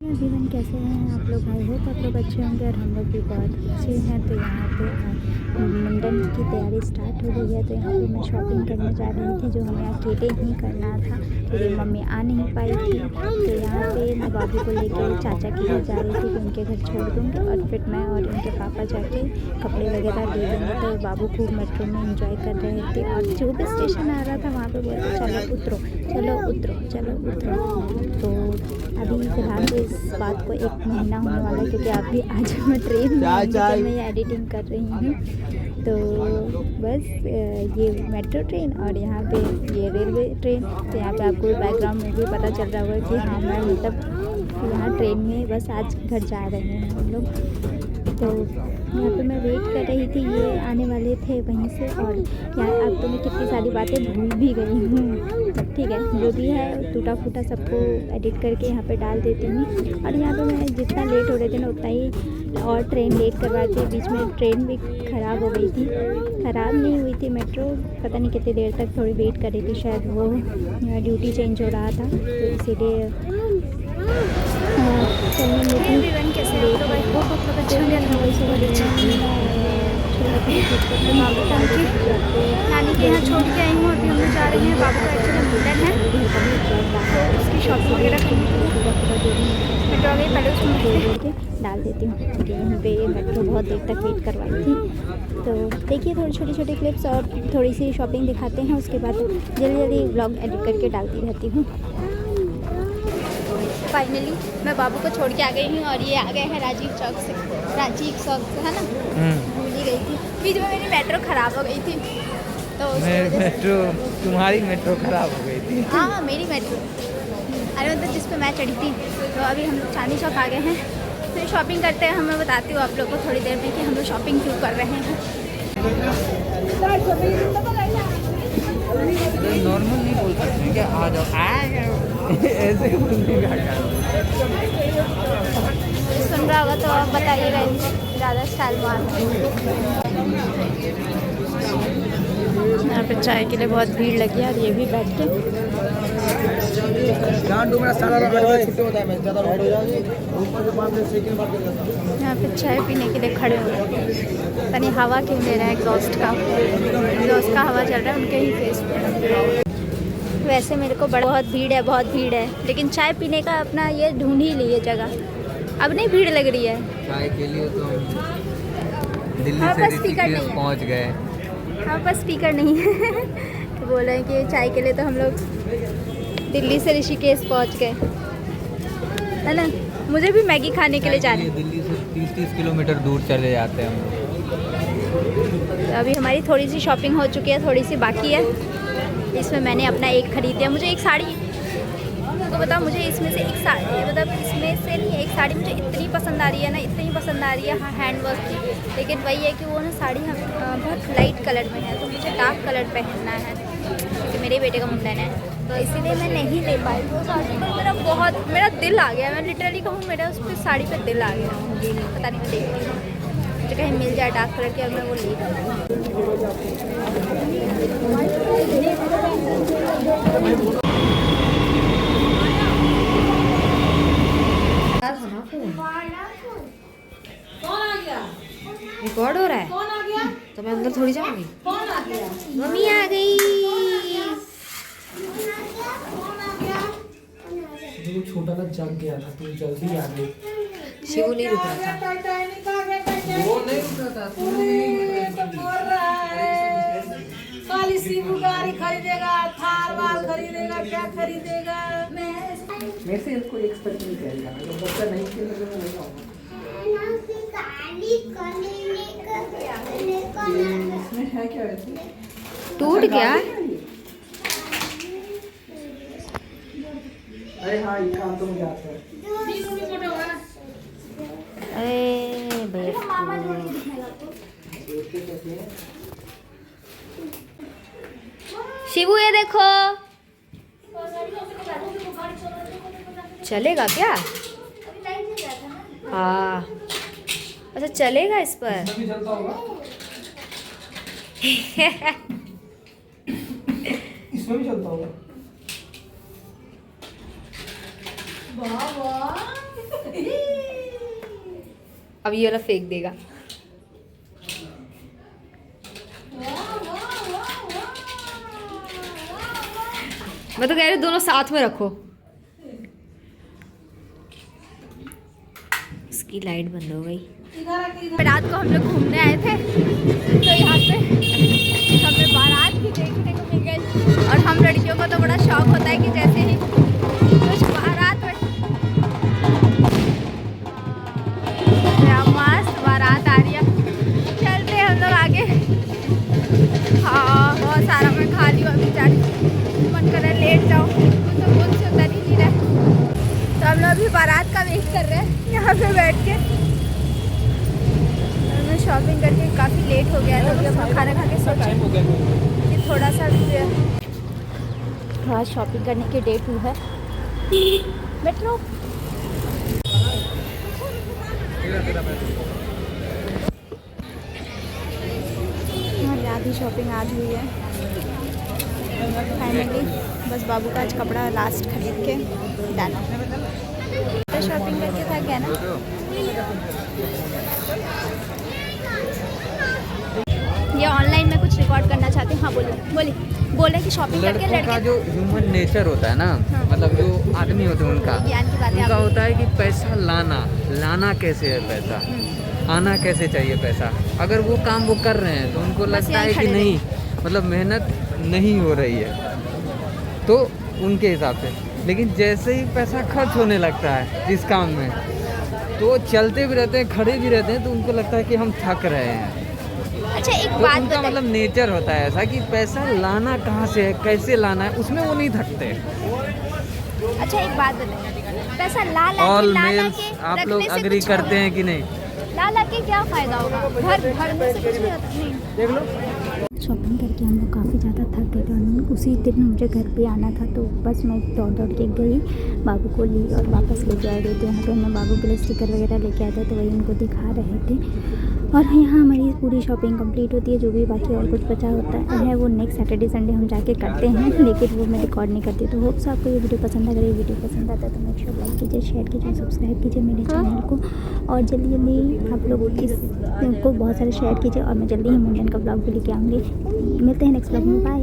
Everyone, कैसे हैं आप लोग? आई होप आप लोग अच्छे होंगे और हम लोग भी बहुत अच्छे हैं। तो यहाँ पे मुंडन की तैयारी स्टार्ट हो गई है। तो यहाँ पे मैं शॉपिंग करने जा रही थी, जो हमें अकेले ही करना था क्योंकि मम्मी आ नहीं पाई थी। तो यहाँ पे मैं बाबू को लेके चाचा के घर जा रही थी कि उनके घर छोड़ दूँगी और फिर मैं और उनके पापा जाके कपड़े वगैरह ले लेंगे। तो बाबू खूब मेट्रो में इंजॉय कर रहे थे और जो भी स्टेशन आ रहा था वहाँ पे बोलते चलो उतरो, चलो उतरो, चलो उतरो। तो अभी फ़िलहाल तो इस बात को 1 महीना होने वाला है क्योंकि अभी आज मैं ट्रेन में जब मैं ये एडिटिंग कर रही हूँ। तो बस ये मेट्रो ट्रेन और यहाँ पे ये रेलवे ट्रेन। तो यहाँ पे आपको बैकग्राउंड में भी पता चल रहा होगा कि हाँ मैं मतलब यहाँ ट्रेन में बस आज घर जा रहे हैं हम लोग। तो यहाँ पे मैं वेट कर रही थी, ये आने वाले थे वहीं से। और यार अब तो मैं कितनी सारी बातें भूल भी गई हूँ। ठीक है, जो भी है टूटा फूटा सबको एडिट करके यहाँ पे डाल देती हूँ। और यहाँ पे मैं जितना लेट हो रहे थे ना उतना ही और ट्रेन लेट करवा दी। बीच में ट्रेन भी ख़राब हो गई थी, ख़राब नहीं हुई थी मेट्रो, पता नहीं कितनी देर तक थोड़ी वेट कर रही थी, शायद वो ड्यूटी चेंज हो रहा था तो इसीलिए चलने में भी लेट नानी के यहाँ छोड़ के आई हूँ। अभी हम लोग जा रहे हैं, बाबू का एक्चुअली मुंडन है तो उसकी शॉपिंग वगैरह करने के लिए मेट्रो आ गई। पहले उसको डाल देती हूँ क्योंकि यहाँ पे मेट्रो बहुत देर तक वेट करवाई थी। तो देखिए थोड़ी छोटी छोटी क्लिप्स और थोड़ी सी शॉपिंग दिखाते हैं, उसके बाद जल्दी जल्दी व्लॉग एडिट करके डालती रहती हूँ। फाइनली मैं बाबू को छोड़ के आ गई हूँ और ये आ गए हैं राजीव चौक से है ना। भूल ही गई थी, बीच में मेरी मेट्रो ख़राब हो गई थी तो मेट्रो तुम्हारी मेट्रो ख़राब हो गई थी। हाँ मेरी मेट्रो, अरे मतलब जिस पे मैं चढ़ी थी। तो अभी हम लोग चांदनी चौक आ गए हैं, फिर शॉपिंग करते हैं। मैं बताती हूँ आप लोग को थोड़ी देर में कि हम लोग शॉपिंग क्यों कर रहे हैं। नॉर्मल नहीं बोल सकते क्या? आ जाओ ऐसे बोलने का क्या? सुन रहा होगा तो आप बताइएगा, ज़्यादा स्टाइल मार। यहाँ पे चाय के लिए बहुत भीड़ लगी है और ये भी बैठ के यहाँ पे चाय पीने के लिए खड़े हुए हैं। तनी हवा क्यों ले रहा है, एग्जॉस्ट का हवा चल रहा है उनके ही फेस पे। वैसे मेरे को बहुत भीड़ है, लेकिन चाय पीने का अपना ये ढूंढ ही ली है जगह। अब नहीं भीड़ लग रही है। चाय के लिए तो दिल्ली से ऋषिकेश पहुंच गए। हमारे पास स्पीकर नहीं है तो बोल रहे हैं कि चाय के लिए तो हम लोग दिल्ली से ऋषिकेश पहुंच गए, है ना। मुझे भी मैगी खाने के लिए जाना है। दिल्ली से 30-30 किलोमीटर दूर चले जाते हैं हम लोग। तो अभी हमारी थोड़ी सी शॉपिंग हो चुकी है, थोड़ी सी बाकी है। इसमें मैंने अपना एक खरीद दिया। मुझे एक साड़ी तो बताओ, मुझे इसमें से एक साड़ी मतलब इसमें से नहीं, एक साड़ी मुझे इतनी पसंद आ रही है ना, इतनी पसंद आ रही है। हाँ हैंड वर्क की, लेकिन वही है कि वो ना साड़ी बहुत लाइट कलर में है तो मुझे डार्क कलर पहनना है क्योंकि मेरे बेटे का मुंडन है। तो इसीलिए मैं नहीं ले पाई वो साड़ी, पर मेरा दिल आ गया। मैं लिटरली कहूँ मेरा उस पर साड़ी पे दिल आ गया। पता नहीं, मैं देखती हूँ मुझे कहीं मिल जाए डार्क कलर की और मैं वो ले लूँ। रिकॉर्ड हो रहा है कौन आ गया? तो मैं अंदर थोड़ी जाऊंगी। कौन आ गया? मम्मी आ गई। छोटा सा जग गया था, तू जल्दी आ गई। शिवू नहीं रुक रहा था। वो नहीं रुक रहा था। खाली शिवू गाड़ी खरीदेगा, थार वाल खरीदेगा, क्या खरीदेगा? मेरे से इसको एक्सपेक्ट नहीं करेगा, अगर बच्चा नहीं खेलेगा तो नहीं आऊंगा। इसमें है क्या वैसे? टूट गया। अरे हाँ, ये काम तो मुझे आता है। अरे भैया शिवू ये देखो, चलेगा क्या? हाँ अच्छा चलेगा इस पर। इसमें भी चलता होगा। इसमें भी चलता होगा। वाह वाह अब ये वाला फेंक देगा। मैं तो कह रही हूँ दोनों साथ में रखो। इसकी लाइट बंद हो गई। रात को हम लोग घूमने आए थे तो यहाँ पे हमें बारात भी देखने को मिल गई। और हम लड़कियों को तो बड़ा शौक होता है कि जैसे ही कुछ बारात में मस्त बारात आ रही है। चलते हम लोग आगे। हाँ बहुत सारा मैं खा ली अभी जाने मन कर रहा है लेट जाओ तो खुद से उतर ही नहीं रहा। तो हम लोग अभी बारात का वेट कर रहे हैं यहाँ पे बैठ के। शॉपिंग करके काफ़ी लेट हो गया है तो अभी हम खाना खा के सोचे कि थोड़ा शॉपिंग करने की डेट हुई है। मेट्रो हमारी आधी शॉपिंग आज हुई है फाइनली। बस बाबू का आज कपड़ा लास्ट खरीद के डाला। तो शॉपिंग करके थक गया ना। ये ऑनलाइन में कुछ रिकॉर्ड करना चाहते हैं। हाँ बोले कि शॉपिंग करके लड़कों का जो ह्यूमन नेचर होता है ना, हाँ। मतलब जो आदमी होते हैं उनका ज्ञान की बातें उनका आप होता है कि पैसा लाना कैसे है, पैसा आना कैसे चाहिए पैसा। अगर वो काम वो कर रहे हैं तो उनको लगता यहीं है कि खड़े नहीं, मतलब मेहनत नहीं हो रही है तो उनके हिसाब से। लेकिन जैसे ही पैसा खर्च होने लगता है जिस काम में, तो वो चलते भी रहते हैं, खड़े भी रहते हैं, तो उनको लगता है कि हम थक रहे हैं। अच्छा एक तो बात उनका मतलब नेचर होता है ऐसा कि पैसा लाना कहाँ से है, कैसे लाना है, उसमें वो नहीं थकते। अच्छा एक बात बताइए, पैसा ला ऑल के मेल्स आप लोग अग्री करते हैं कि नहीं? ला के क्या फ़ायदा होगा? घर में से कुछ नहीं होता। नहीं देख लो शॉपिंग करके हम लोग काफ़ी ज़्यादा थक गए थे और उसी दिन मुझे घर पे आना था तो बस मैं दौड़ के गई, बाबू को ली और वापस लेके आ गई। तो यहाँ पे हमने बाबू के लिए स्टिकर वगैरह लेके आए थे तो वही उनको दिखा रहे थे। और यहाँ हमारी पूरी शॉपिंग कंप्लीट होती है। जो भी बाकी और कुछ बचा होता है वो नेक्स्ट सैटरडे संडे हम जाके करते हैं, लेकिन वो मैं रिकॉर्ड नहीं करती। तो होप्स आपको ये वीडियो पसंद अगर ये वीडियो पसंद आता है तो मेक श्योर लाइक कीजिए, शेयर कीजिए, सब्सक्राइब कीजिए मेरे चैनल को। और जल्दी आप लोग इसको बहुत सारे शेयर कीजिए और मैं जल्दी ही मुंडन का ब्लॉग भी लेके आऊँगी। मिलते हैं नेक्स्ट ब्लॉग में। बाय।